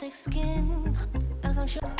thick skin, as I'm sure.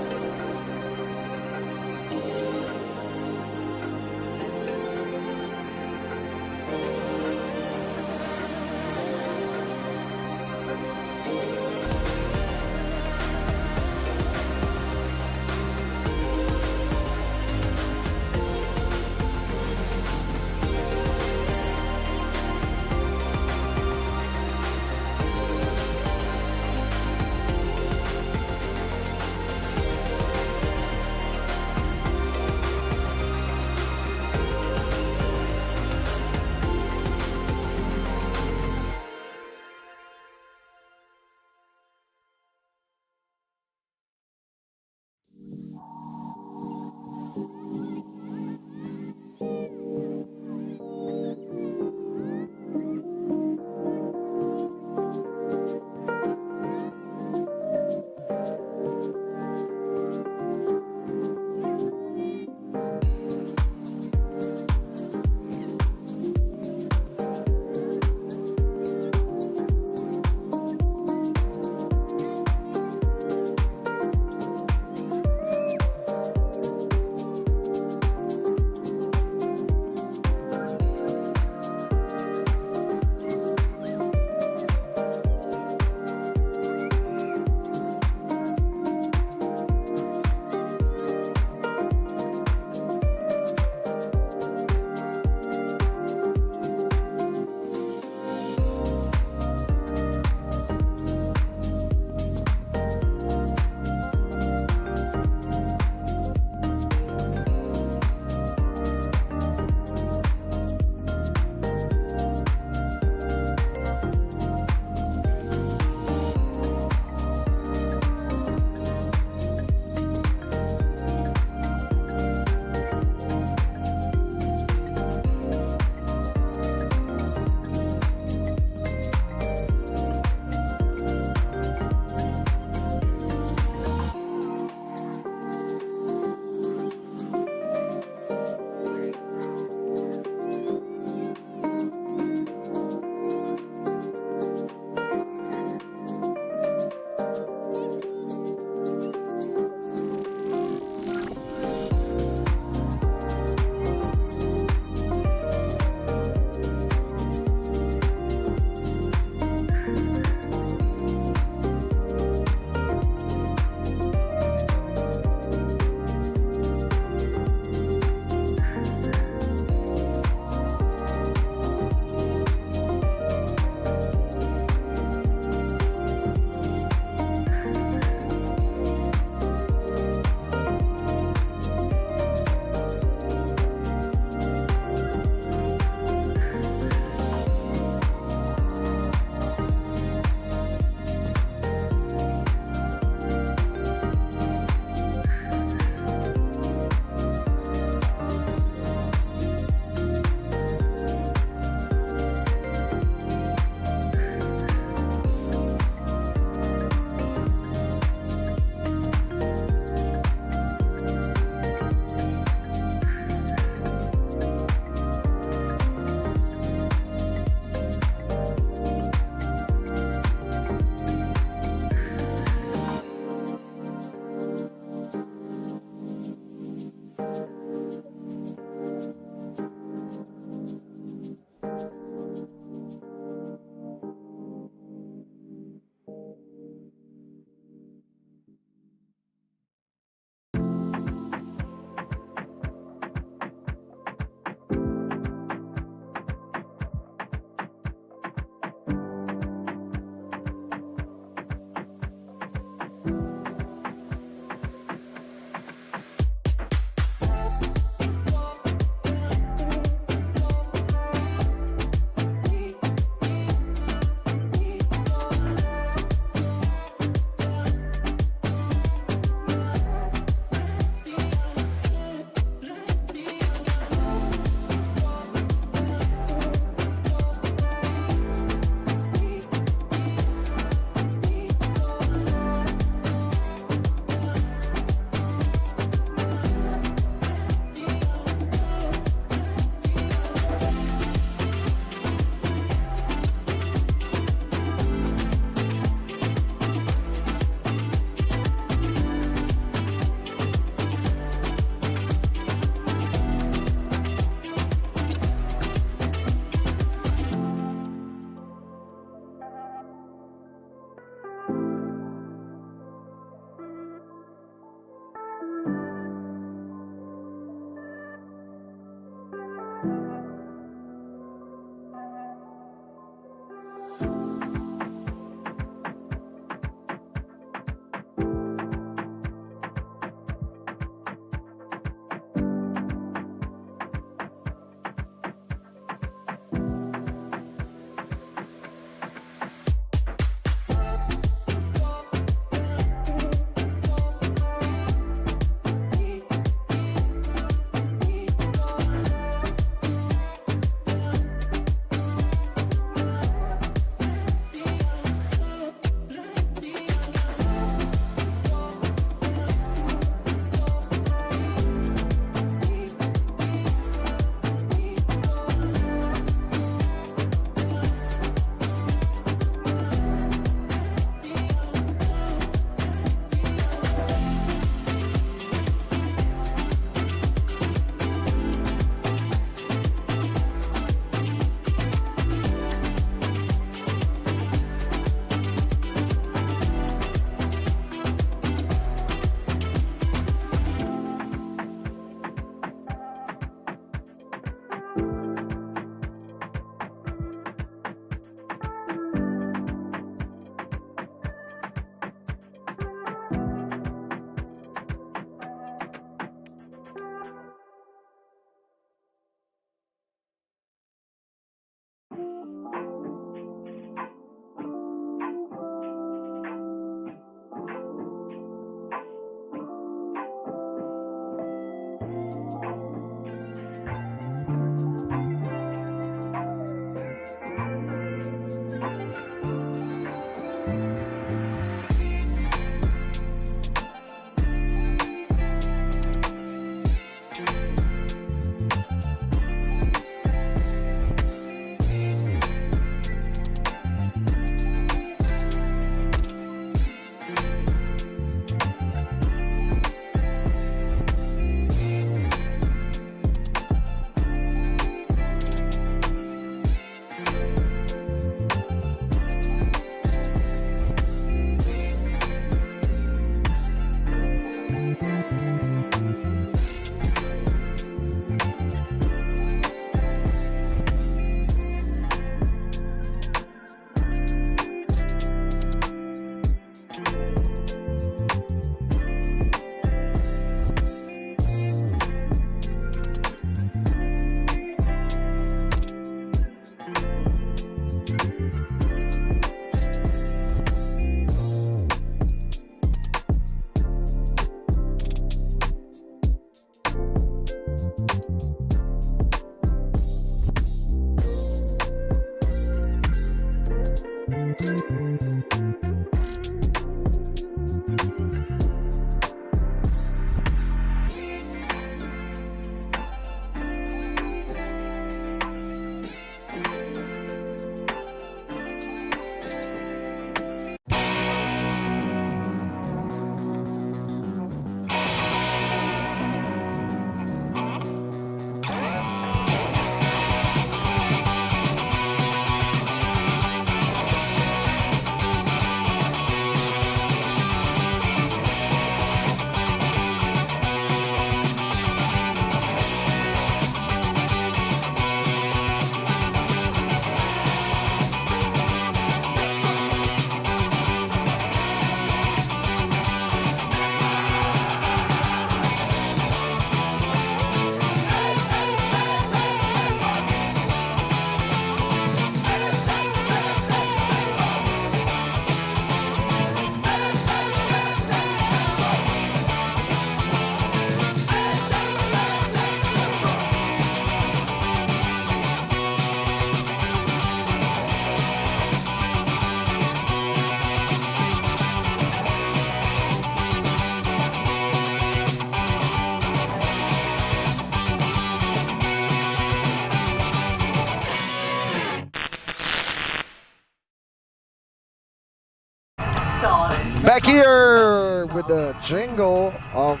Back here with the jingle of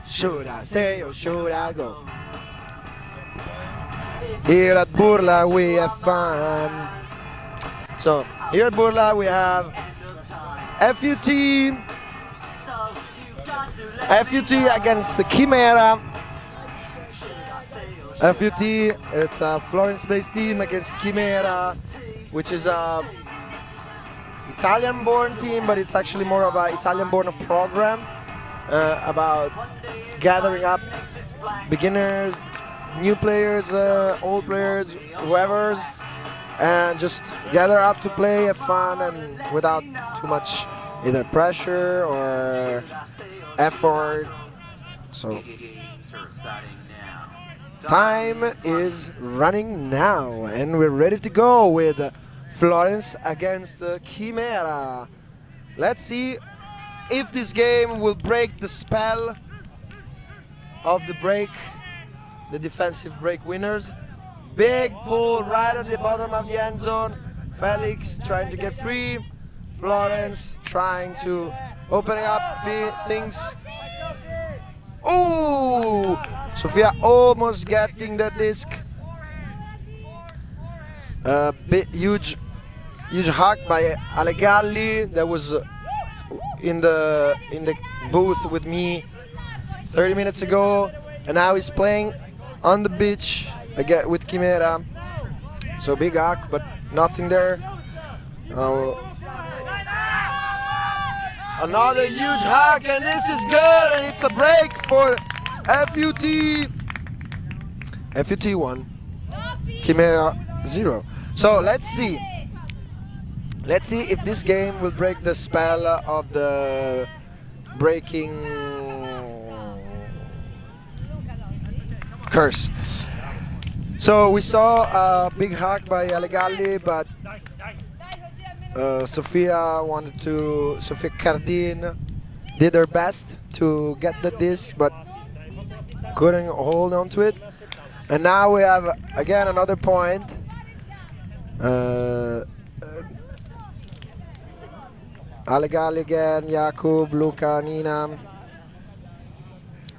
should I stay or should I go? Here at Burla we have fun. So here at Burla we have FUT against the Chimera. FUT, it's a Florence-based team against Chimera, which is a Italian-born team, but it's actually more of an Italian-born program about gathering up beginners, new players, old players, whoever's, and just gather up to play, have fun, and without too much either pressure or effort. So time is running now, and we're ready to go with Florence against Chimera. Let's see if this game will break the spell of the break, the defensive break winners. Big pull right at the bottom of the end zone. Felix trying to get free. Florence trying to open up things. Ooh! Sofia almost getting the disc. Huge hack by Alegalli that was in the booth with me 30 minutes ago, and now he's playing on the beach again with Chimera. So big hack, but nothing there. Another huge hack, and this is good, and it's a break for FUT. FUT 1, Chimera 0. So let's see if this game will break the spell of the breaking curse. So we saw a big hack by Alegalli, but Sofia Cardin did her best to get the disc, but couldn't hold on to it. And now we have again another point. Alegalli again, Jakub, Luca, Nina,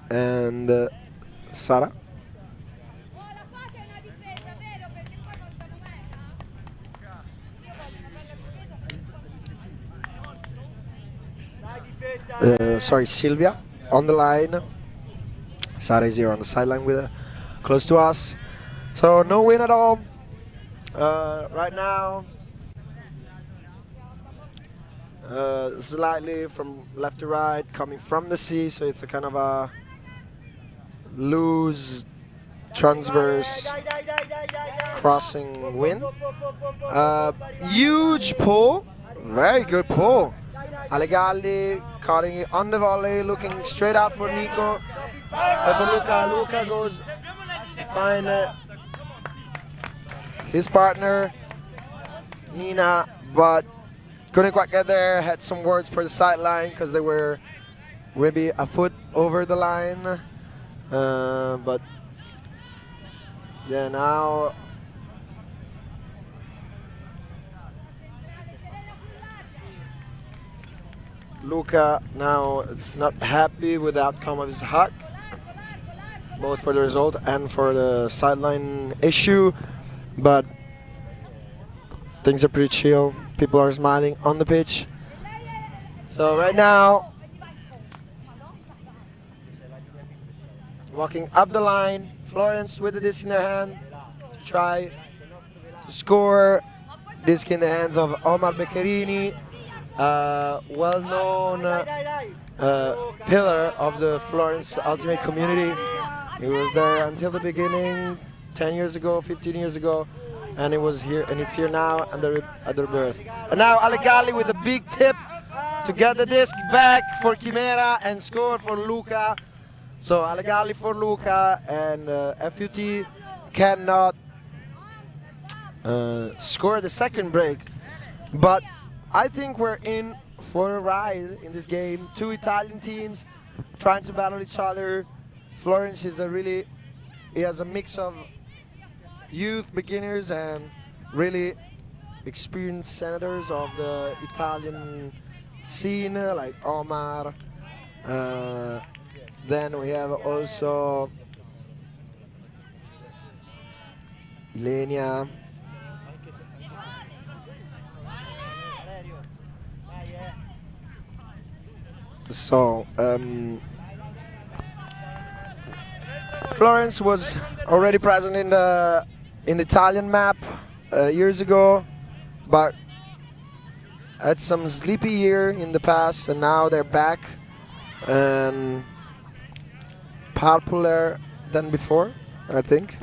and Sara. Sorry, Silvia on the line. Sara is here on the sideline with her, close to us. So no win at all right now. Slightly from left to right, coming from the sea, so it's a kind of a loose transverse crossing win. Huge pull, very good pull. Alegalli cutting it on the volley, looking straight out for Nico. For Luca. Luca goes to find his partner, Nina, but couldn't quite get there. Had some words for the sideline because they were maybe a foot over the line. But yeah, now Luca now it's not happy with the outcome of his hack, both for the result and for the sideline issue, but things are pretty chill. People are smiling on the pitch. So right now, walking up the line, Florence with the disc in their hand to try to score. Disc in the hands of Omar Beccherini, well-known pillar of the Florence Ultimate community. He was there until the beginning, 10 years ago, 15 years ago, and it was here, and it's here now under birth. And now Alegalli with a big tip to get the disc back for Chimera and score for Luca. So Alegalli for Luca, and FUT cannot score the second break. But I think we're in for a ride in this game. Two Italian teams trying to battle each other. Florence is he has a mix of youth, beginners, and really experienced senators of the Italian scene, like Omar. Then we have also Ilenia. So Florence was already present in the Italian map years ago, but had some sleepy year in the past, and now they're back and popular than before, I think.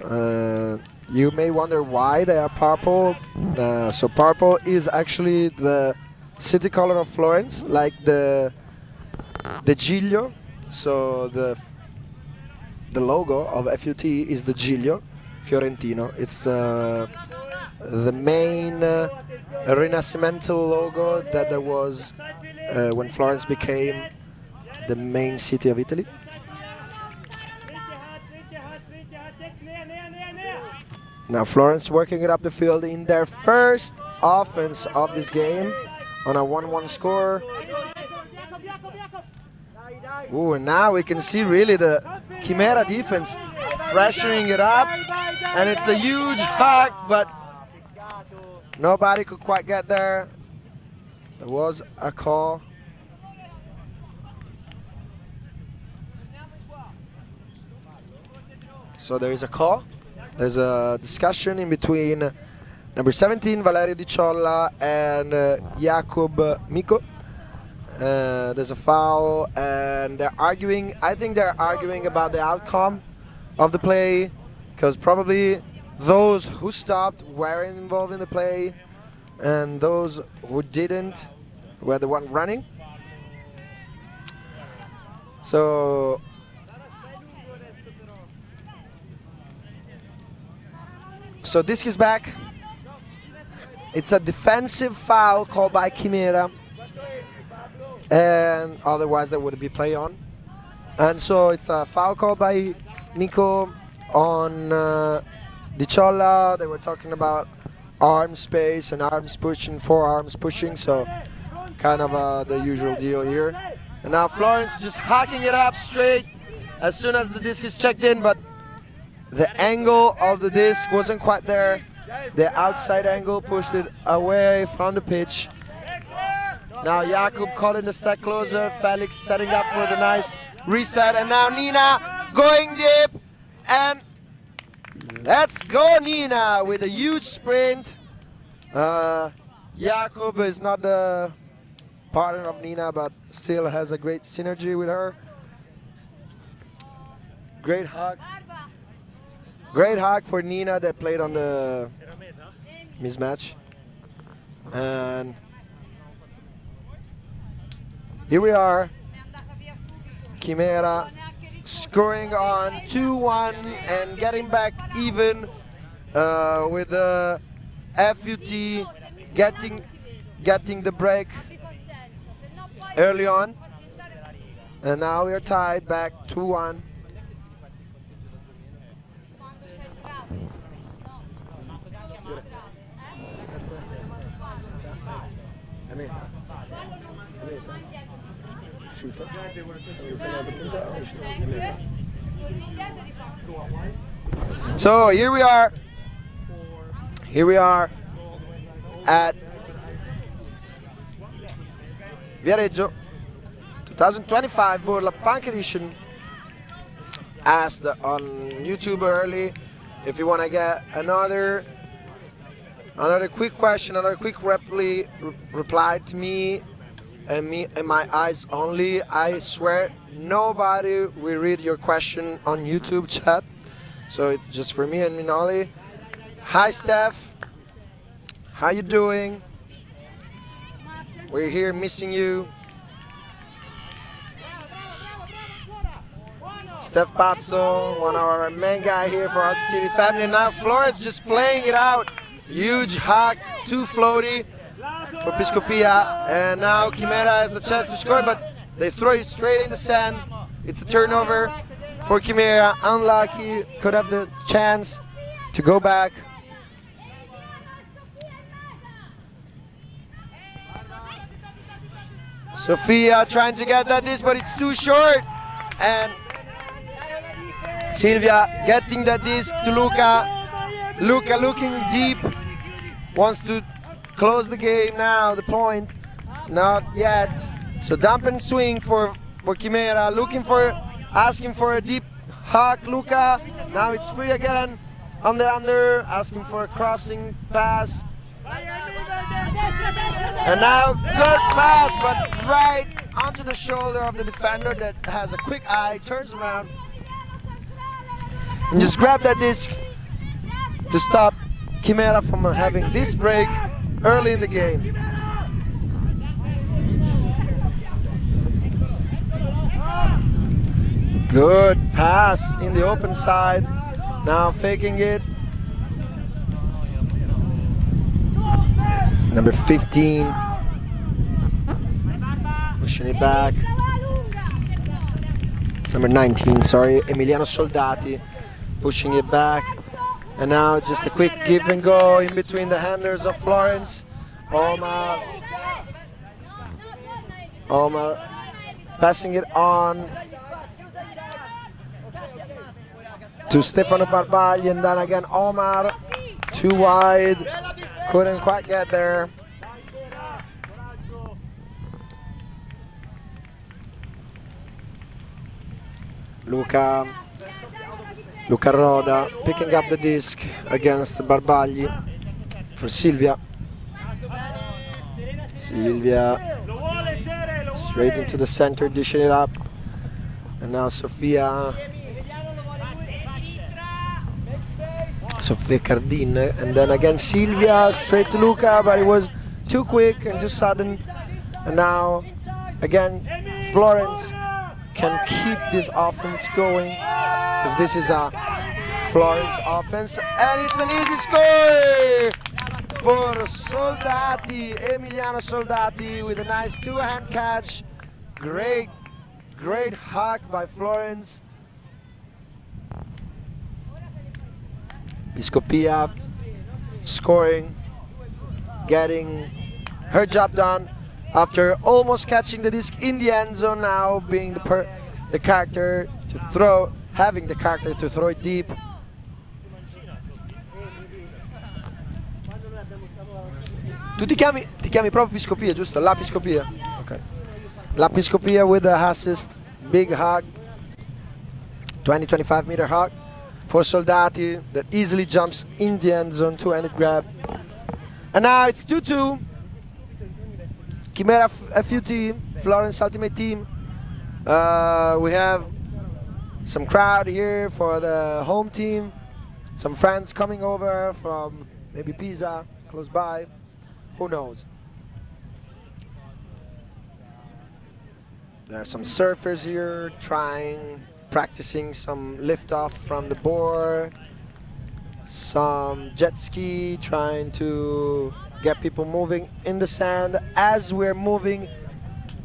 You may wonder why they are purple. So purple is actually the city color of Florence, like the Giglio. So the logo of FUT is the Giglio Fiorentino. It's the main Rinascimental logo that there was when Florence became the main city of Italy. Now Florence working it up the field in their first offense of this game on a 1-1 score. Ooh, and now we can see really the Chimera defense pressuring it up, and it's a huge hack, but nobody could quite get there. There was a call. So there is a call. There's a discussion in between number 17 Valerio Di Ciolla and Jakub Miko. There's a foul, and they're arguing. I think they're arguing about the outcome of the play, because probably those who stopped weren't involved in the play, and those who didn't were the one running. So this is back. It's a defensive foul called by Chimera, and otherwise there would be play on. And so it's a foul called by Nico on Di Ciolla. They were talking about arm space and arms pushing, forearms pushing, so kind of the usual deal here. And now Florence just hacking it up straight as soon as the disc is checked in, but the angle of the disc wasn't quite there. The outside angle pushed it away from the pitch. Now Jakub calling the step closer. Felix setting up for the nice reset. And now Nina going deep. And let's go Nina with a huge sprint. Jakub is not the partner of Nina, but still has a great synergy with her. Great hug. Great hug for Nina that played on the mismatch. And here we are. Chimera scoring on 2-1 and getting back even with the FUT getting the break early on. And now we are tied back 2-1. So here we are. Here we are at Viareggio 2025 Burla Punk Edition. Asked on YouTube early if you want to get another quick question, another quick reply to me and my eyes only. I swear nobody will read your question on YouTube chat, so it's just for me and Minoli. Hi Steph, how you doing? We're here missing you. Steph Pazzo, one of our main guy here for our TV family. Now Flores just playing it out. Huge hug, too floaty for Piscopia. And now Chimera has the chance to score, but they throw it straight in the sand. It's a turnover for Chimera. Unlucky, could have the chance to go back. Sofia trying to get that disc, but it's too short. And Silvia getting that disc to Luca. Luca looking deep, wants to close the game now, the point. Not yet. So dump and swing for Chimera, asking for a deep hug, Luca. Now it's free again on the under, asking for a crossing pass. And now good pass, but right onto the shoulder of the defender that has a quick eye, turns around and just grab that disc to stop Chimera from having this break early in the game. Good pass in the open side, now faking it. Number 15, pushing it back. Number 19, sorry, Emiliano Soldati, pushing it back. And now just a quick give and go in between the handlers of Florence. Omar passing it on to Stefano Barbagli, and then again Omar, too wide. Couldn't quite get there. Luca Roda picking up the disc against Barbagli for Silvia. Silvia straight into the center, dishing it up. And now Sofia Cardin, and then again Silvia straight to Luca, but it was too quick and too sudden. And now again Florence can keep this offense going, because this is a Florence offense, and it's an easy score for Soldati, Emiliano Soldati, with a nice two-hand catch. Great hug by Florence. Piscopia scoring, getting her job done after almost catching the disc in the end zone, now being the character to throw, having the character to throw it deep. Tu ti chiami proprio Piscopia, giusto? La Piscopia. Okay. La Piscopia with the assist, big hug, 20-25 meter hug for Soldati that easily jumps in the end zone, two-handed grab. And now it's 2-2. Chimera FUT, Florence Ultimate Team. We have some crowd here for the home team. Some friends coming over from maybe Pisa, close by. Who knows? There are some surfers here practicing some lift off from the board. some jet ski, trying to get people moving in the sand as we're moving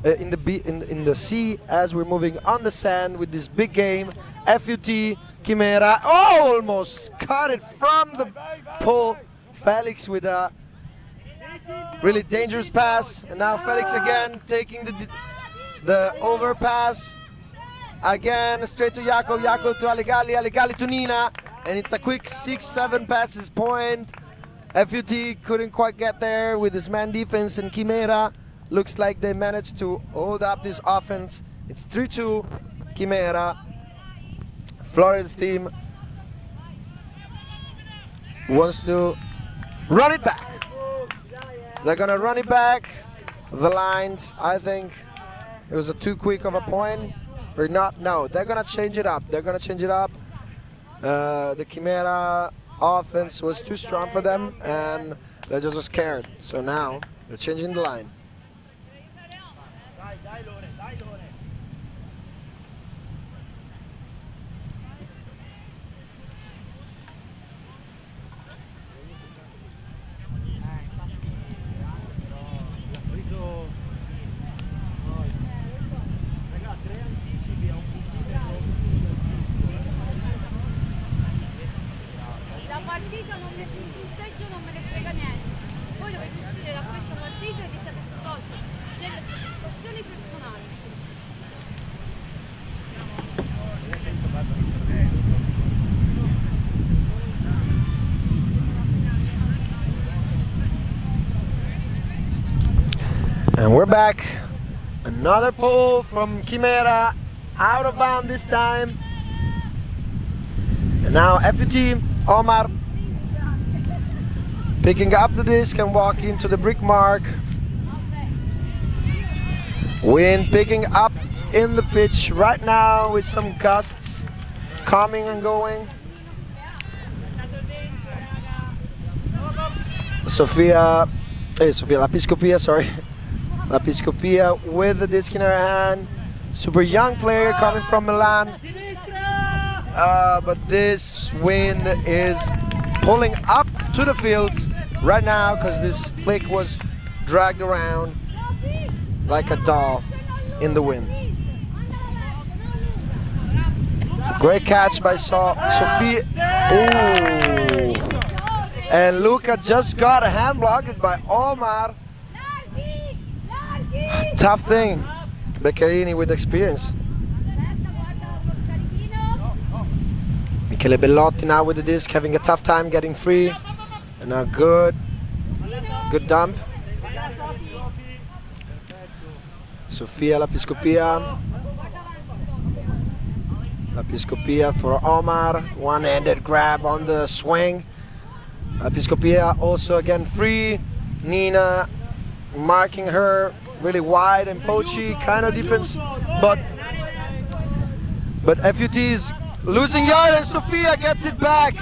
in the sea, as we're moving on the sand with this big game. FUT, Chimera, oh, almost cut it from the pole. Felix with a really dangerous pass, and now Felix again taking the overpass. Again, straight to Jakob, Jakob to Aligali, Aligali to Nina, and it's a quick 6-7 passes point. FUT couldn't quite get there with his man defense, and Chimera looks like they managed to hold up this offense. It's 3-2, Chimera. Florence team wants to run it back. They're gonna run it back. The lines, I think it was too quick of a point. Or not, no, they're gonna change it up. They're gonna change it up. The Chimera offense was too strong for them, and they're just scared. So now they're changing the line. And we're back. Another pull from Chimera, out of bound this time. And now FUT, Omar, picking up the disc and walking to the brick mark. Wind picking up in the pitch right now with some gusts coming and going. Sofia, Lapiscopia, sorry. Lapiscopia with the disc in her hand. Super young player coming from Milan. But this wind is pulling up to the fields right now because this Flik was dragged around like a doll in the wind. Great catch by Sofia. Ooh. And Luca just got a hand blocked by Omar. Tough thing, Beccarini with experience. Michele Bellotti now with the disc, having a tough time getting free. And a good dump. Sofia Lapiscopia. Lapiscopia for Omar. One-handed grab on the swing. Lapiscopia also again free. Nina marking her really wide and poachy kind of defense, but FUT is losing yard, and Sofia gets it back.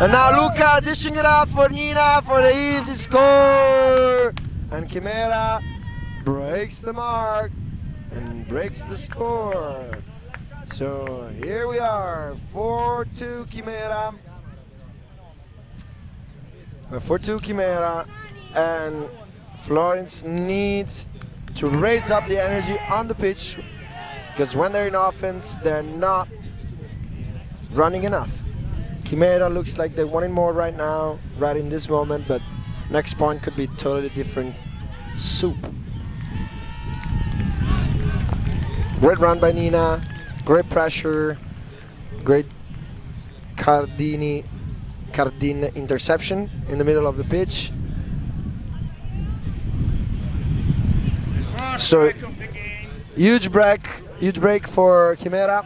And now Luca dishing it out for Nina for the easy score. And Chimera breaks the mark and breaks the score. So here we are, 4-2 Chimera. 4-2 Chimera, and Florence needs to raise up the energy on the pitch, because when they're in offense, they're not running enough. Chimera looks like they're wanting more right now, right in this moment, but next point could be totally different soup. Great run by Nina, great pressure, great Cardine interception in the middle of the pitch. So huge break for Chimera.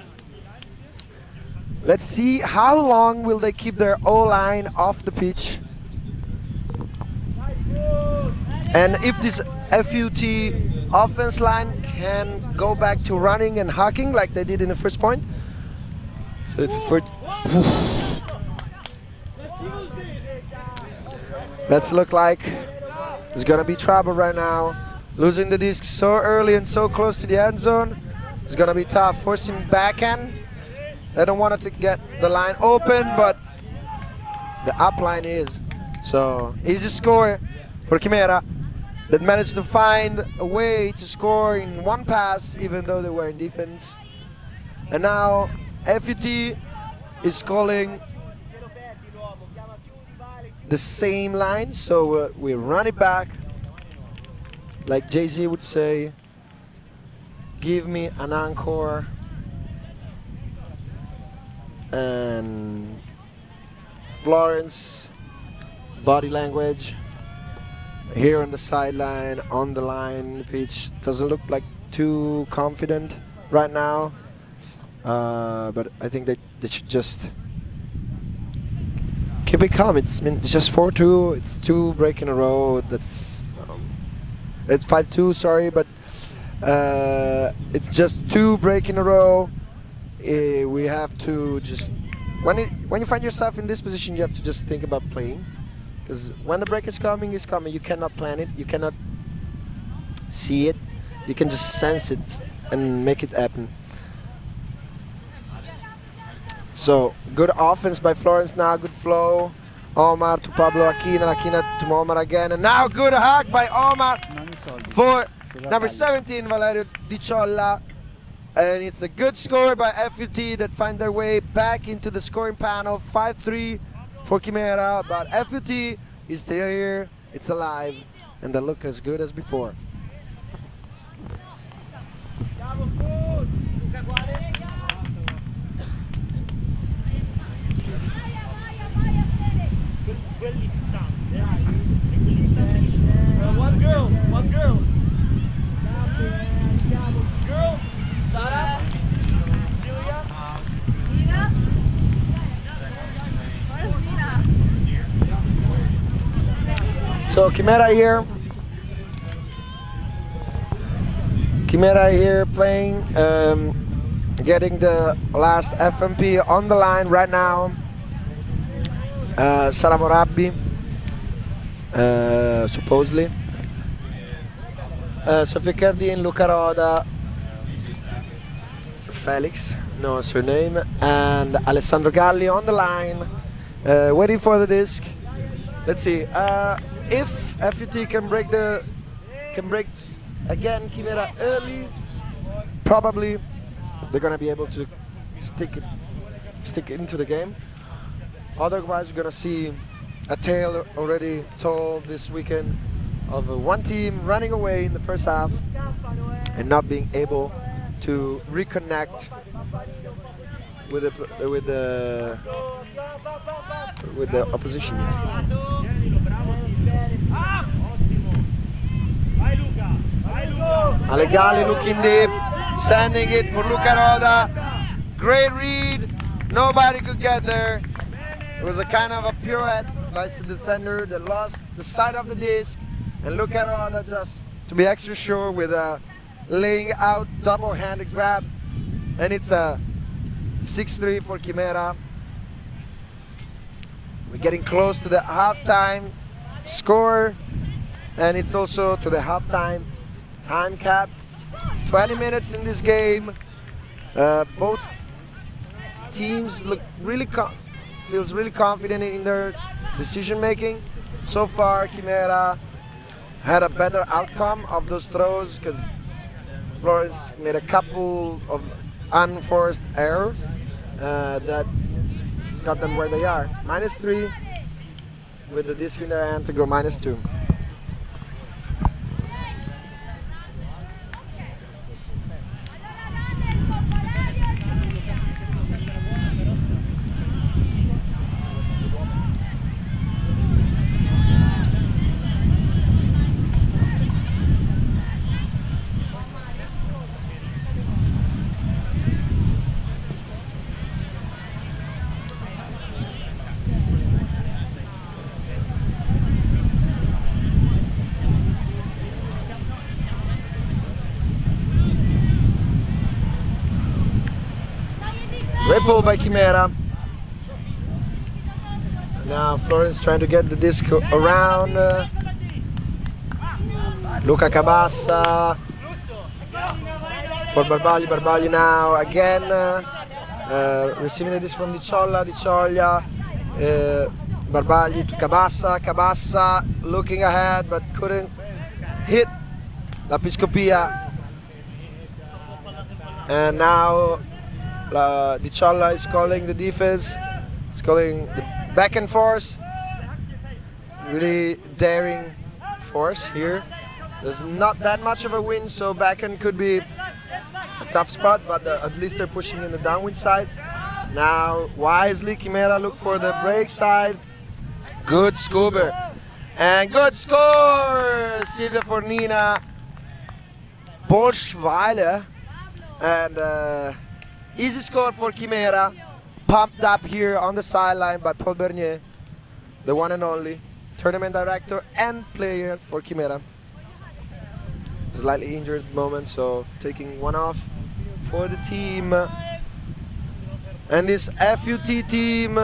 Let's see how long will they keep their O-line off the pitch, and if this FUT offense line can go back to running and hacking like they did in the first point. So it's first. Let's look like it's gonna be trouble right now. Losing the disc so early and so close to the end zone is gonna be tough. Forcing backhand They don't want to get the line open, but the up line is. So easy score for Chimera that managed to find a way to score in one pass even though they were in defense. And now FUT is calling the same line, so we run it back. Like Jay-Z would say, give me an encore. And Florence, body language here on the sideline, on the line, the pitch doesn't look like too confident right now, but I think they should just keep it calm. It's just 4-2. It's 2 break in a row. That's it's 5-2. Sorry, but it's just 2 break in a row. We have to just when you find yourself in this position, you have to just think about playing, because when the break is coming, it's coming. You cannot plan it. You cannot see it. You can just sense it and make it happen. So good offense by Florence now. Good flow. Omar to Pablo Aquina. Aquina to Omar again, and now good hack by Omar for number 17 Valerio Di Ciolla. And it's a good score by FUT that find their way back into the scoring panel. 5-3 for Chimera, but FUT is still here, it's alive, and they look as good as before. One girl. Girl. Sara? Celia? So Chimera here. Chimera here playing, getting the last FMP on the line right now. Sara Morabbi, supposedly. Sofia Cardin, Luca Roda, Felix, no surname, and Alessandro Galli on the line, waiting for the disc. Let's see if FUT can break again Chimera early. Probably they're gonna be able to stick into the game. Otherwise, we're gonna see a tale already told this weekend of one team running away in the first half and not being able to reconnect with the opposition. Alegali looking deep, sending it for Luca Roda. Great read, nobody could get there. It was a kind of a pirouette by the defender that lost the side of the disc, and Luca Roda just to be extra sure with a laying out double-handed grab, and it's a 6-3 for Chimera. We're getting close to the halftime score, and it's also to the halftime time cap. 20 minutes in this game. Both teams look feels really confident in their decision making. So far, Chimera had a better outcome of those throws because Florence made a couple of unforced errors that got them where they are. -3 with the disc in their hand to go -2. Ripple by Chimera. Now Florence trying to get the disc around. Luca Cabassa for Barbagli. Barbagli now again. receiving this from Di Cioglia, Barbagli to Cabassa looking ahead but couldn't hit Lapiscopia. And now Di Cioglia is calling the defense, it's calling the back and forth. Really daring force here. There's not that much of a wind, so backhand could be a tough spot, but at least they're pushing in the downwind side. Now wisely Chimera look for the break side. Good scuba and good score! Silvia Fornina, Bolschweiler, and easy score for Chimera. Pumped up here on the sideline by Paul Bernier, the one and only tournament director and player for Chimera. Slightly injured moment, so taking one off for the team. And this FUT team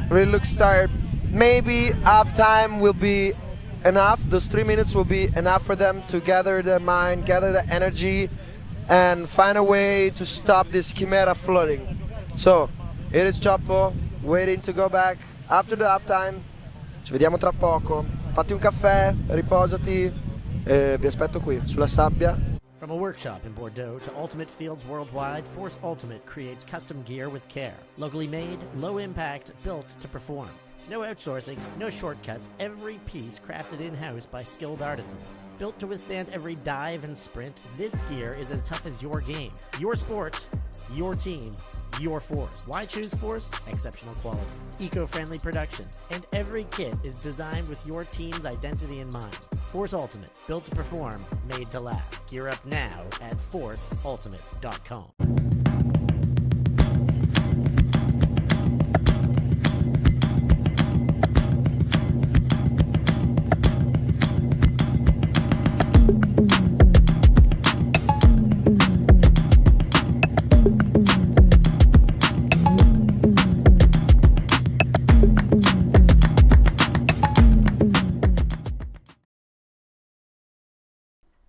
really looks tired. Maybe half time will be enough. Those 3 minutes will be enough for them to gather their mind, gather the energy, and find a way to stop this Chimera flooding. So, here is Cioppo waiting to go back after the half time. Ci vediamo tra poco. Fatti un caffè, riposati e vi aspetto qui sulla sabbia. From a workshop in Bordeaux to Ultimate Fields worldwide, Force Ultimate creates custom gear with care. Locally made, low impact, built to perform. No outsourcing, no shortcuts, every piece crafted in-house by skilled artisans. Built to withstand every dive and sprint, this gear is as tough as your game. Your sport, your team, your Force. Why choose Force? Exceptional quality, eco-friendly production, and every kit is designed with your team's identity in mind. Force Ultimate, built to perform, made to last. Gear up now at forceultimate.com.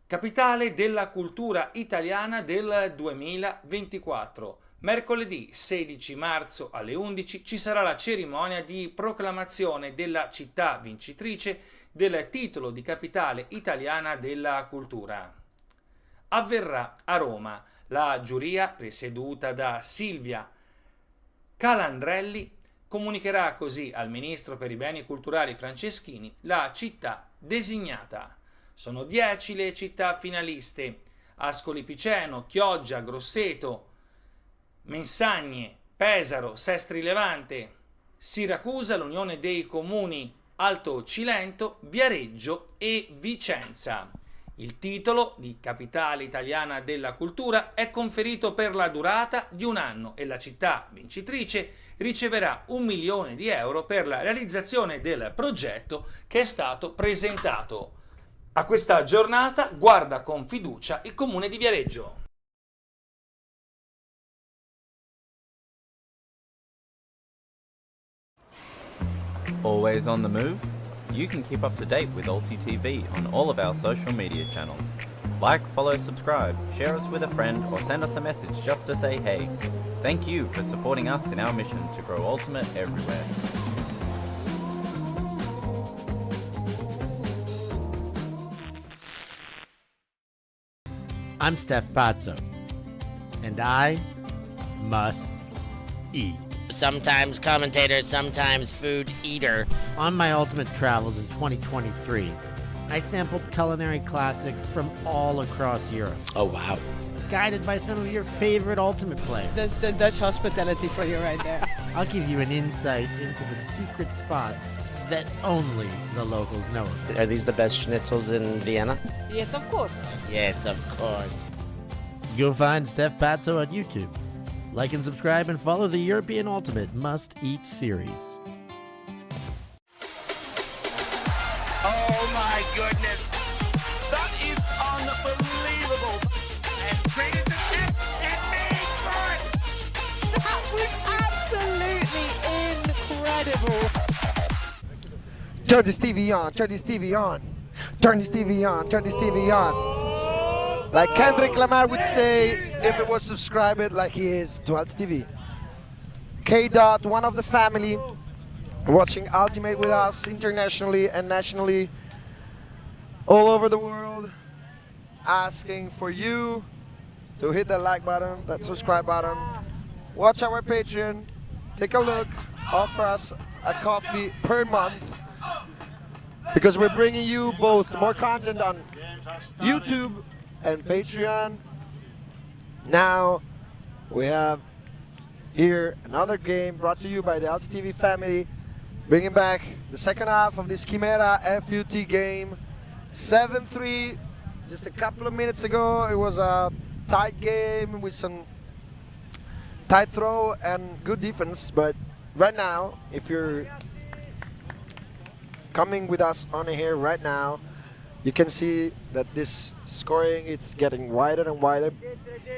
Capitale della cultura italiana del 2024. Mercoledì 16 marzo alle 11 ci sarà la cerimonia di proclamazione della città vincitrice del titolo di capitale italiana della cultura. Avverrà a Roma. La giuria, presieduta da Silvia Calandrelli, comunicherà così al ministro per i beni culturali Franceschini la città designata. Sono 10 le città finaliste: Ascoli Piceno, Chioggia, Grosseto, Mensagne, Pesaro, Sestri Levante, Siracusa, l'Unione dei Comuni Alto Cilento, Viareggio e Vicenza. Il titolo di capitale italiana della cultura è conferito per la durata di un anno e la città vincitrice riceverà 1 milione di euro per la realizzazione del progetto che è stato presentato. A questa giornata guarda con fiducia il comune di Viareggio. Always on the move? You can keep up to date with Ulti TV on all of our social media channels. Like, follow, subscribe, share us with a friend, or send us a message just to say hey. Thank you for supporting us in our mission to grow Ultimate everywhere. I'm Steph Pazzo, and I must eat. Sometimes commentator, sometimes food eater. On my ultimate travels in 2023, I sampled culinary classics from all across Europe, Oh, wow. guided by some of your favorite ultimate players. That's the Dutch hospitality for you right there. I'll give you an insight into the secret spots that only the locals know of. Are these the best schnitzels in Vienna? Yes, of course. Yes, of course. Go find Steph Pazzo on YouTube. Like and subscribe and follow the European Ultimate Must Eat series. Oh my goodness. That is unbelievable. And created the tip and made for it. That was absolutely incredible. Turn this TV on, turn this TV on. Turn this TV on, turn this TV on. Like Kendrick Lamar would say if it was subscribed like he is to Alt TV. K. Dot, one of the family, watching Ultimate with us internationally and nationally, all over the world, asking for you to hit that like button, that subscribe button, watch our Patreon, take a look, offer us a coffee per month, because we're bringing you both more content on YouTube and Patreon. Now we have here another game brought to you by the Alta TV family, bringing back the second half of this Chimera FUT game. 7-3 just a couple of minutes ago. It was a tight game with some tight throw and good defense, but right now, if you're coming with us on here right now, you can see that this scoring, it's getting wider and wider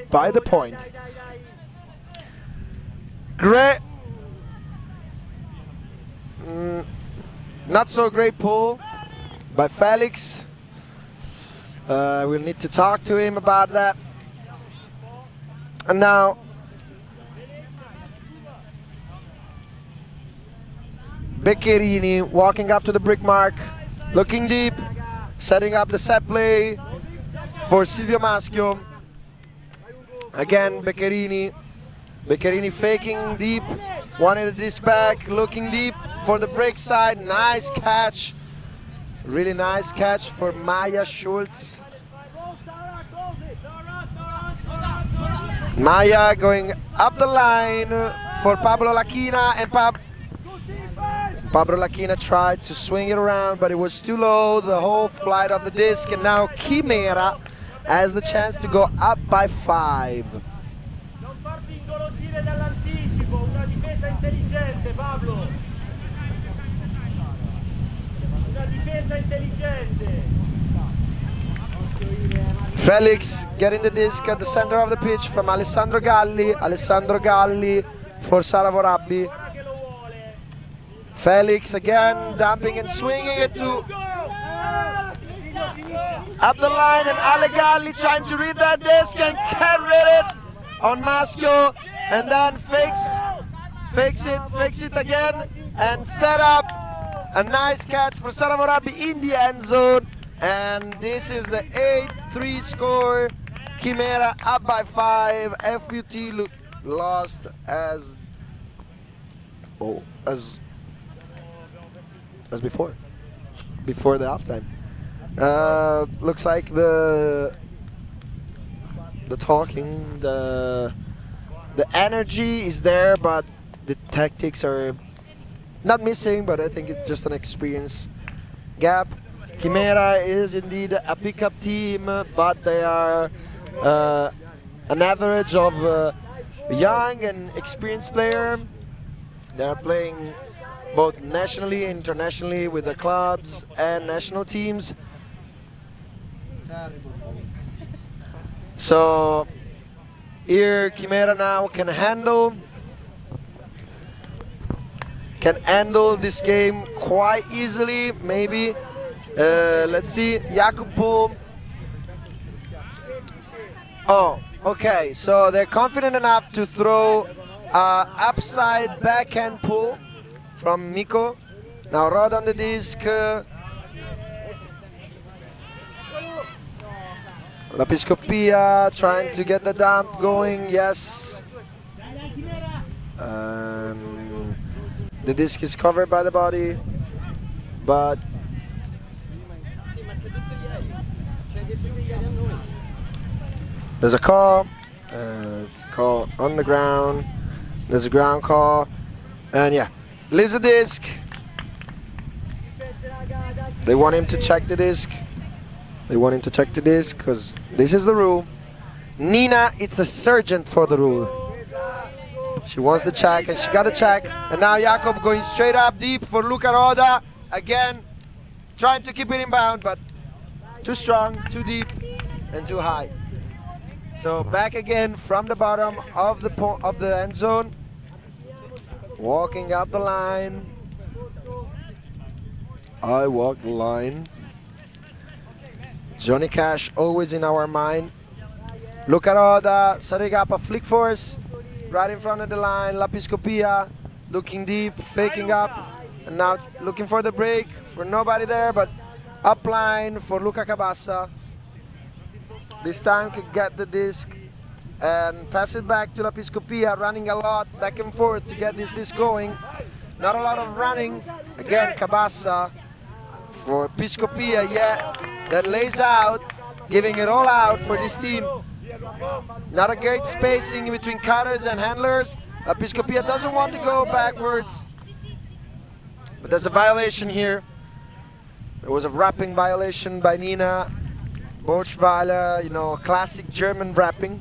by the point. Great, not so great pull by Felix. We'll need to talk to him about that. And now Beccherini walking up to the brick mark, looking deep, setting up the set play for Silvio Maschio. Again, Beccherini faking deep, wanted the disc back, looking deep for the break side. Nice catch, really nice catch for Maya Schultz. Maya going up the line for Pablo Lacchina, and Pablo Lacchina tried to swing it around, but it was too low, the whole flight of the disc, and now Chimera has the chance to go up by 5. Felix getting the disc at the center of the pitch from Alessandro Galli. Alessandro Galli for Sara Vorabbi. Felix again dumping and swinging it to up the line, and Ale Galli trying to read that disc and carry it on Maschio, and then fakes it again, and set up a nice catch for Sara Vorabbi in the end zone. And this is the 8-3 score. Chimera up by 5. FUT lost as before the halftime. Looks like the talking, the energy is there, but the tactics are not missing. But I think it's just an experience gap. Chimera is indeed a pickup team, but they are an average of young and experienced player. They are playing both nationally and internationally with their clubs and national teams. So here Chimera now can handle this game quite easily, maybe. Let's see, Jacopo. Oh, okay, so they're confident enough to throw upside backhand pull from Mickael. Now Rod on the disc. Lapiscopia trying to get the dump going, yes. The disc is covered by the body, but there's a call. It's a call on the ground. There's a ground call, and yeah, leaves the disc. They want him to check the disc. They want him to check the disc because this is the rule. Nina, it's a sergeant for the rule. She wants the check, and she got a check. And now Jacob going straight up deep for Luca Roda. Again, trying to keep it inbound, but too strong, too deep, and too high. So back again from the bottom of the end zone. Walking up the line. I walk the line. Johnny Cash always in our mind. Luca Roda setting up a flick force right in front of the line. Lapiscopia looking deep, faking up, and now looking for the break for nobody there, but up line for Luca Cabassa. This time could get the disc and pass it back to Lapiscopia, running a lot back and forth to get this disc going. Not a lot of running. Again, Cabassa for Piscopia, that lays out, giving it all out for this team. Not a great spacing in between cutters and handlers. Piscopia doesn't want to go backwards, but there's a violation here. There was a wrapping violation by Nina. Borchweiler, you know, classic German wrapping.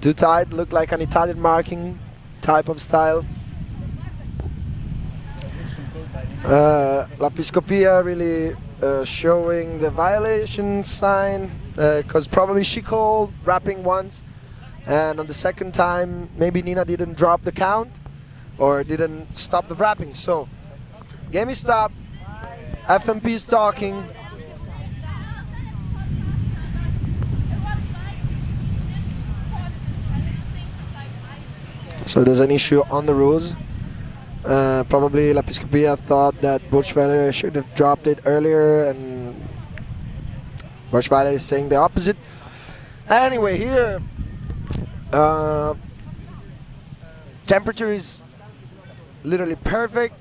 Too tight, looked like an Italian marking type of style. Lapiscopia really showing the violation sign, because probably she called wrapping once, and on the second time maybe Nina didn't drop the count or didn't stop the wrapping. So game is stopped. FMP is talking. So there's an issue on the rules. Probably Lapiscopia thought that Borchweiler should have dropped it earlier, and Borchweiler is saying the opposite. Anyway, here temperature is literally perfect.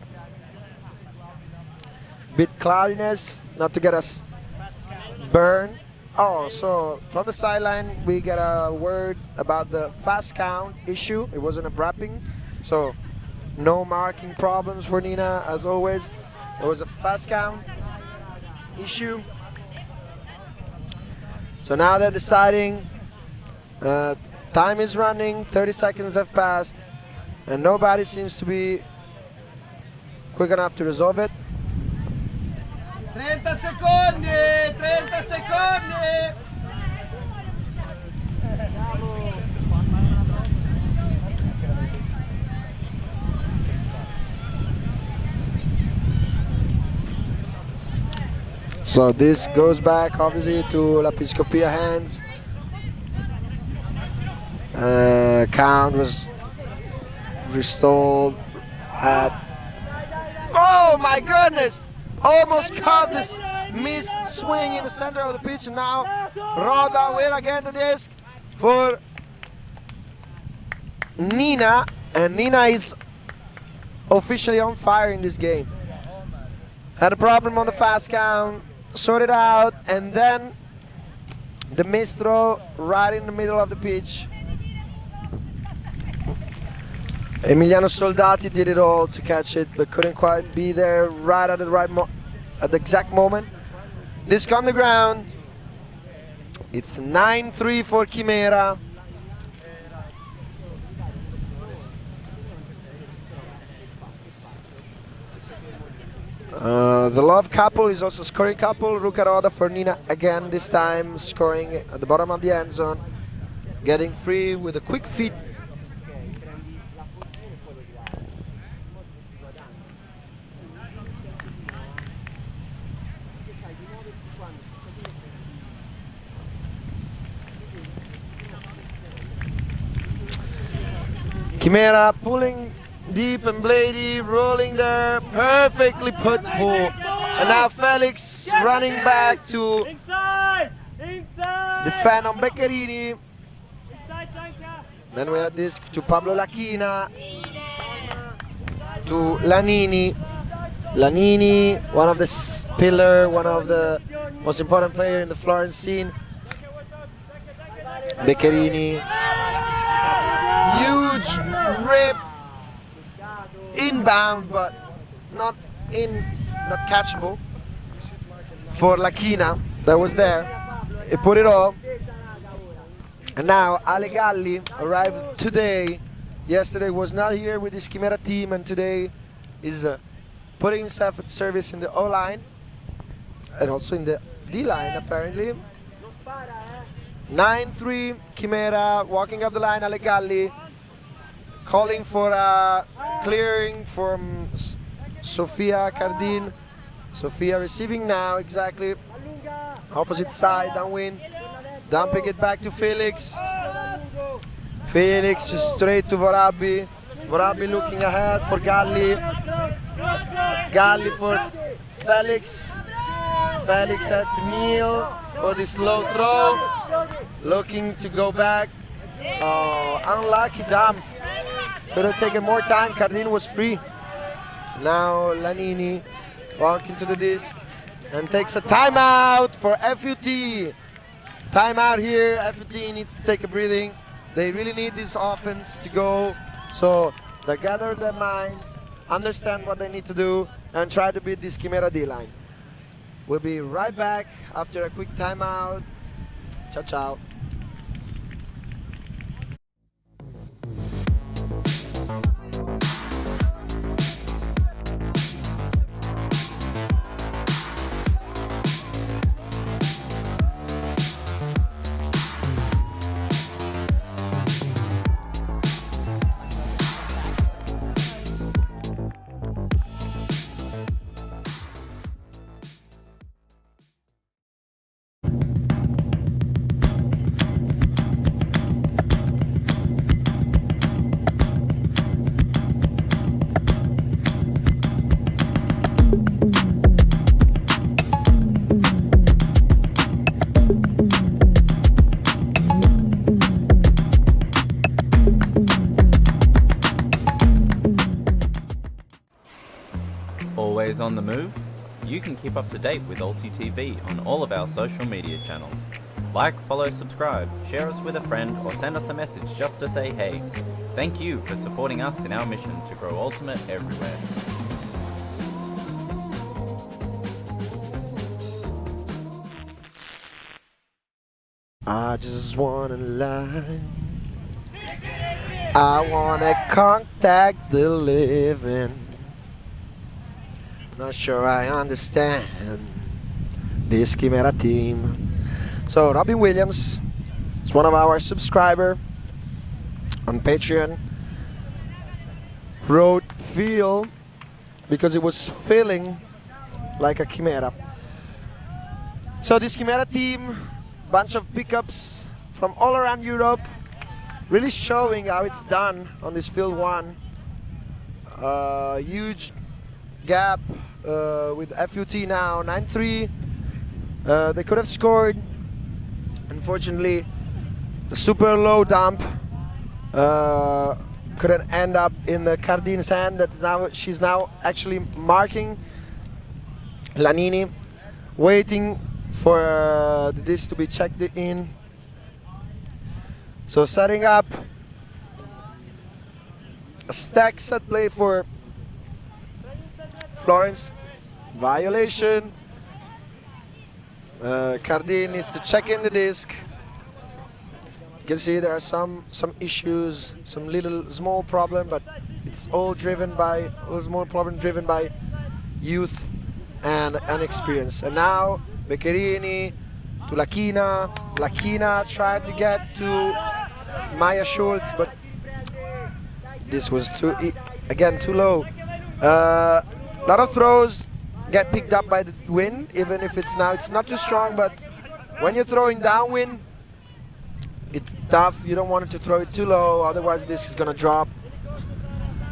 Bit cloudiness, not to get us burned. Oh, so from the sideline we get a word about the fast count issue. It wasn't a wrapping, so no marking problems for Nina as always. It was a fast count issue. So now they're deciding. Time is running, 30 seconds have passed, and nobody seems to be quick enough to resolve it. 30 secondi! 30 secondi! So this goes back obviously to Lapiscopia hands. Count was restored at... Oh my goodness! Almost caught this missed swing in the center of the pitch, and now Roda will again the disc for Nina, and Nina is officially on fire in this game. Had a problem on the fast count, sorted out, and then the missed throw right in the middle of the pitch. Emiliano Soldati did it all to catch it, but couldn't quite be there right at the exact moment. Disc on the ground. It's 9-3 for Chimera. The love couple is also scoring couple. Rucaroda for Nina again, this time scoring at the bottom of the end zone. Getting free with a quick feet. Chimera pulling deep and Blady rolling there, perfectly put pull. And now Felix running back to defend on Beccherini. Then we have this to Pablo Lachina, to Lanini. Lanini, one of the pillar, one of the most important player in the Florence scene. Beccherini. Huge rip, inbound, but not catchable for Lachina. That was there. He put it all. And now Ale Galli arrived today. Yesterday was not here with his Chimera team, and today is putting himself at service in the O-line and also in the D-line apparently. 9-3 Chimera, walking up the line. Ale Galli calling for a clearing from Sofia Cardin. Sophia receiving now, exactly. Opposite side, downwind. Dumping it back to Felix. Felix straight to Vorabi. Vorabi looking ahead for Galli. Galli for Felix. Felix at kneel for this low throw. Looking to go back. Oh, unlucky dump. Could have taken more time. Cardin was free. Now Lanini walking to the disc and takes a timeout for FUT. Timeout here. FUT needs to take a breathing. They really need this offense to go. So they gather their minds, understand what they need to do, and try to beat this Chimera D-line. We'll be right back after a quick timeout. Ciao, ciao. Always on the move? You can keep up to date with Alti TV on all of our social media channels. Like, follow, subscribe, share us with a friend, or send us a message just to say hey. Thank you for supporting us in our mission to grow Ultimate everywhere. I just wanna lie. I wanna contact the living. Not sure I understand this Chimera team. So Robin Williams is one of our subscribers on Patreon. Wrote feel because it was feeling like a Chimera. So this Chimera team, bunch of pickups from all around Europe, really showing how it's done on this field one. Huge gap with FUT now, 9-3. They could have scored. Unfortunately, the super low dump couldn't end up in the Cardin's hand. That now she's now actually marking Lanini, waiting for this to be checked in. So setting up a stack set play for Florence. Violation. Cardin needs to check in the disc. You can see there are some issues, some little small problem, but it's all driven by youth and inexperience. And now Beccherini to Lachina. Lachina tried to get to Maya Schultz, but this was too low. A lot of throws get picked up by the wind, even if it's not too strong, but when you're throwing downwind, it's tough. You don't want it to throw it too low, otherwise this is gonna drop.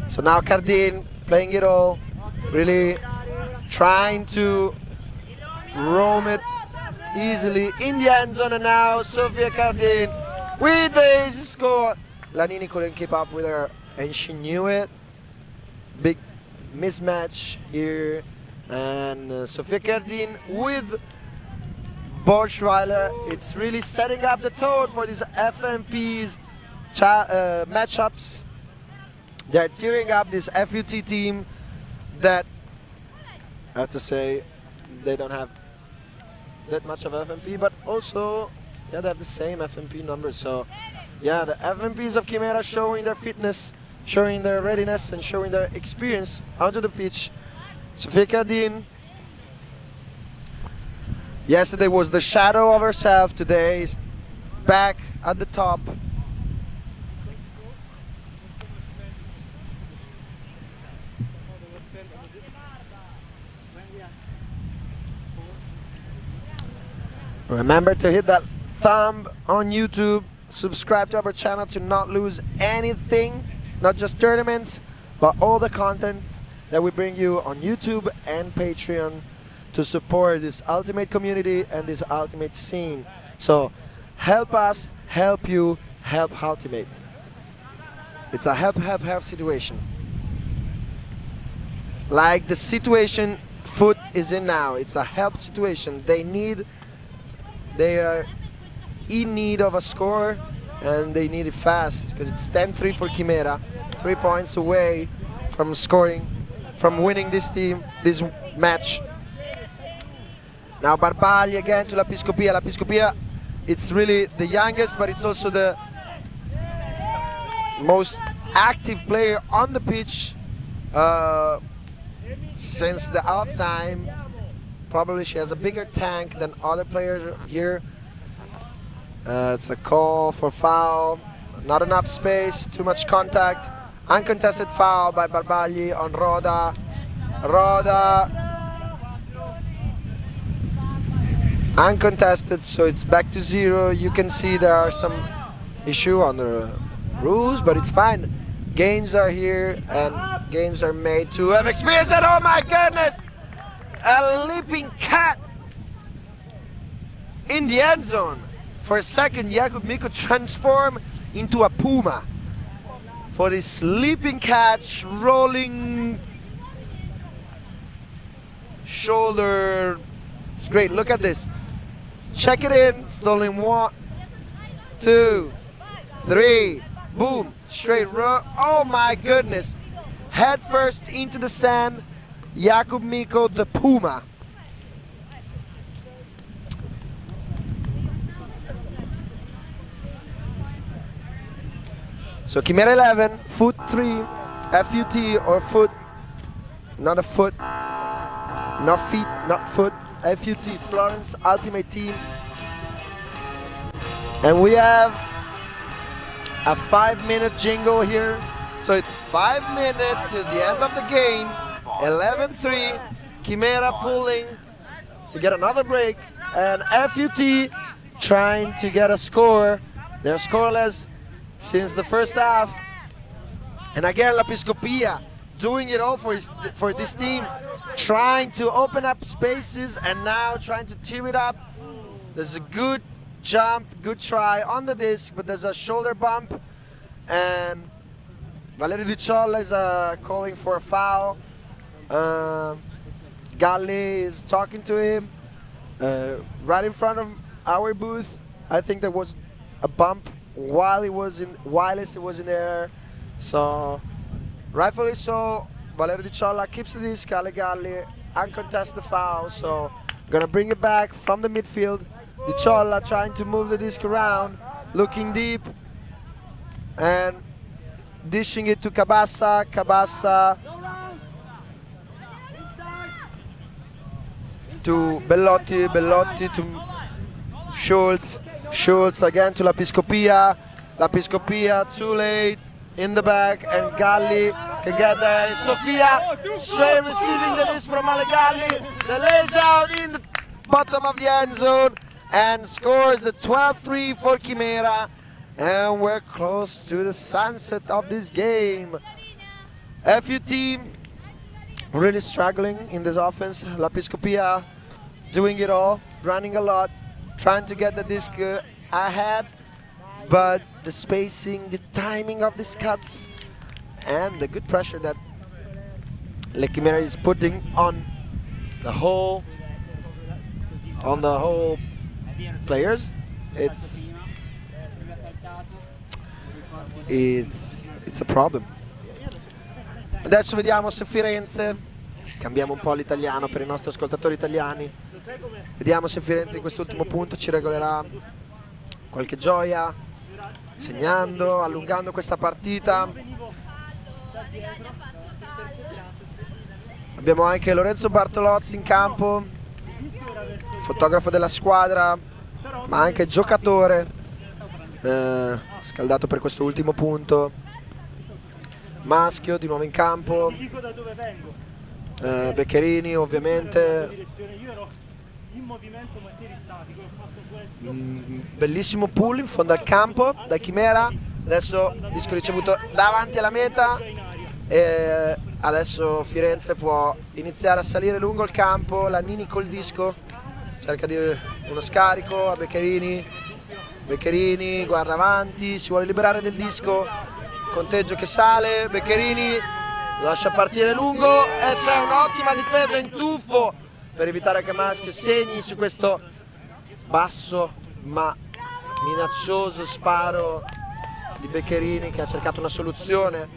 So now Cardin playing it all, really trying to roam it easily in the end zone, and now Sofia Cardin with the easy score. Lanini couldn't keep up with her, and she knew it. Big mismatch here, and Sofia Cardin with Borschweiler. It's really setting up the tone for these FMP's matchups. They're tearing up this FUT team that, I have to say, they don't have that much of FMP, but also they have the same FMP numbers. So yeah, the FMPs of Chimera showing their fitness, showing their readiness, and showing their experience onto the pitch. Sofia Cardin, yesterday was the shadow of herself, today is back at the top. Remember to hit that thumb on YouTube, subscribe to our channel to not lose anything, not just tournaments, but all the content that we bring you on YouTube and Patreon to support this ultimate community and this ultimate scene. So help us, help you, help Ultimate. It's a help situation. Like the situation FUT is in now. It's a help situation. They are in need of a score, and they need it fast because it's 10-3 for Chimera, 3 points away from winning this match. Now Barbagli again to Lapiscopia. Lapiscopia, it's really the youngest, but it's also the most active player on the pitch since the halftime. Probably she has a bigger tank than other players here. It's a call for foul. Not enough space, too much contact. Uncontested foul by Barbagli on Roda. Uncontested, so it's back to 0. You can see there are some issue on the rules, but it's fine. Games are here and games are made to have experience. And oh my goodness, a leaping cat in the end zone. For a second, Jakub Mickael transformed into a puma for this leaping catch, rolling shoulder. It's great. Look at this. Check it in. Stolen 1, 2, 3. Boom. Straight row. Oh my goodness. Head first into the sand. Jakub Mickael, the puma. So Chimera 11, FUT 3, FUT or FUT, not a foot, not feet, not foot, FUT, Florence Ultimate Team. And we have a 5-minute jingle here. So it's 5 minutes to the end of the game, 11-3, Chimera pulling to get another break, and FUT trying to get a score. They're scoreless since the first half. And again, Lapiscopia doing it all for this team, trying to open up spaces and now trying to team it up. There's a good jump, good try on the disc, but there's a shoulder bump, and Valerio Di Ciolla is calling for a foul. Galli is talking to him right in front of our booth. I think there was a bump while it was in the air, so rightfully so. Valerio Di Ciolla keeps the disc. Galli uncontested foul, so gonna bring it back from the midfield. Di Ciolla trying to move the disc around, looking deep and dishing it to Cabassa. Cabassa to Bellotti. Bellotti to Schultz. Schultz again to Lapiscopia. Lapiscopia too late in the back, and Galli can get there. Sofia straight receiving the disc from Ale Galli. The lays out in the bottom of the end zone and scores the 12-3 for Chimera. And we're close to the sunset of this game. FUT really struggling in this offense. Lapiscopia doing it all, running a lot, trying to get the disc ahead, but the spacing, the timing of these cuts, and the good pressure that Le Chimera is putting on the whole players, it's a problem. Adesso vediamo se Firenze, cambiamo un po' l'italiano per i nostri ascoltatori italiani, vediamo se Firenze in quest'ultimo punto ci regolerà qualche gioia, segnando, allungando questa partita. Abbiamo anche Lorenzo Bartolozzi in campo, fotografo della squadra, ma anche giocatore, scaldato per questo ultimo punto. Maschio di nuovo in campo, Beccherini ovviamente, Bellissimo pull in fondo al campo da Chimera. Adesso disco ricevuto davanti alla meta e adesso Firenze può iniziare a salire lungo il campo. Lannini col disco cerca di uno scarico a Beccherini guarda avanti, si vuole liberare del disco, conteggio che sale, Beccherini lascia partire lungo e c'è un'ottima difesa in tuffo per evitare che Maschio segni su questo basso ma minaccioso sparo di Beccherini, che ha cercato una soluzione,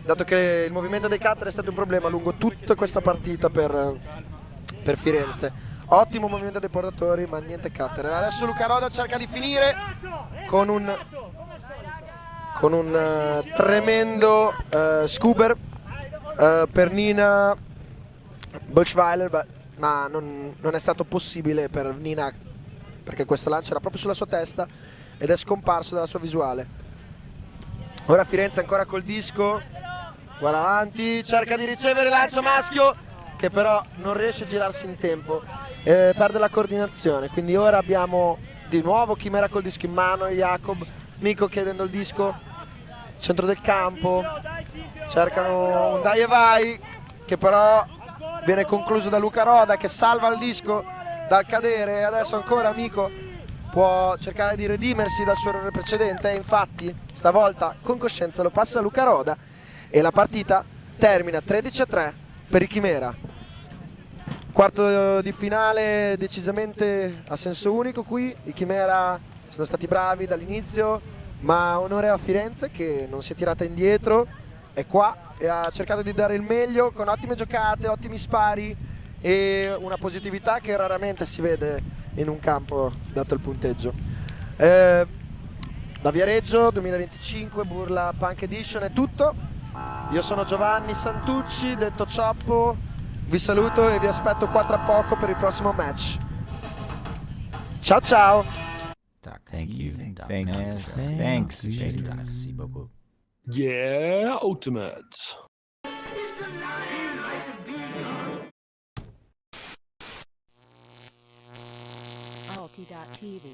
dato che il movimento dei cutter è stato un problema lungo tutta questa partita per Firenze. Ottimo movimento dei portatori ma niente cutter. Adesso Luca Roda cerca di finire con un tremendo scuber per Nina Bolschweiler, ma non è stato possibile per Nina perché questo lancio era proprio sulla sua testa ed è scomparso dalla sua visuale. Ora Firenze ancora col disco, guarda avanti, cerca di ricevere il lancio maschio che però non riesce a girarsi in tempo, perde la coordinazione, quindi ora abbiamo di nuovo Chimera col disco in mano, Jacob, Mickael chiedendo il disco, centro del campo, cercano un dai e vai che però viene concluso da Luca Roda che salva il disco dal cadere e adesso ancora Mickael può cercare di redimersi dal suo errore precedente e infatti stavolta con coscienza lo passa a Luca Roda e la partita termina 13-3 per i Chimera. Quarto di finale decisamente a senso unico qui, i Chimera sono stati bravi dall'inizio ma onore a Firenze che non si è tirata indietro, è qua e ha cercato di dare il meglio con ottime giocate, ottimi spari e una positività che raramente si vede in un campo dato il punteggio. Da Viareggio 2025 Burla Punk Edition è tutto. Io sono Giovanni Santucci, detto Cioppo, vi saluto e vi aspetto qua tra poco per il prossimo match. Ciao ciao. Thank you. Thanks. Yeah, ultimate. Alti.tv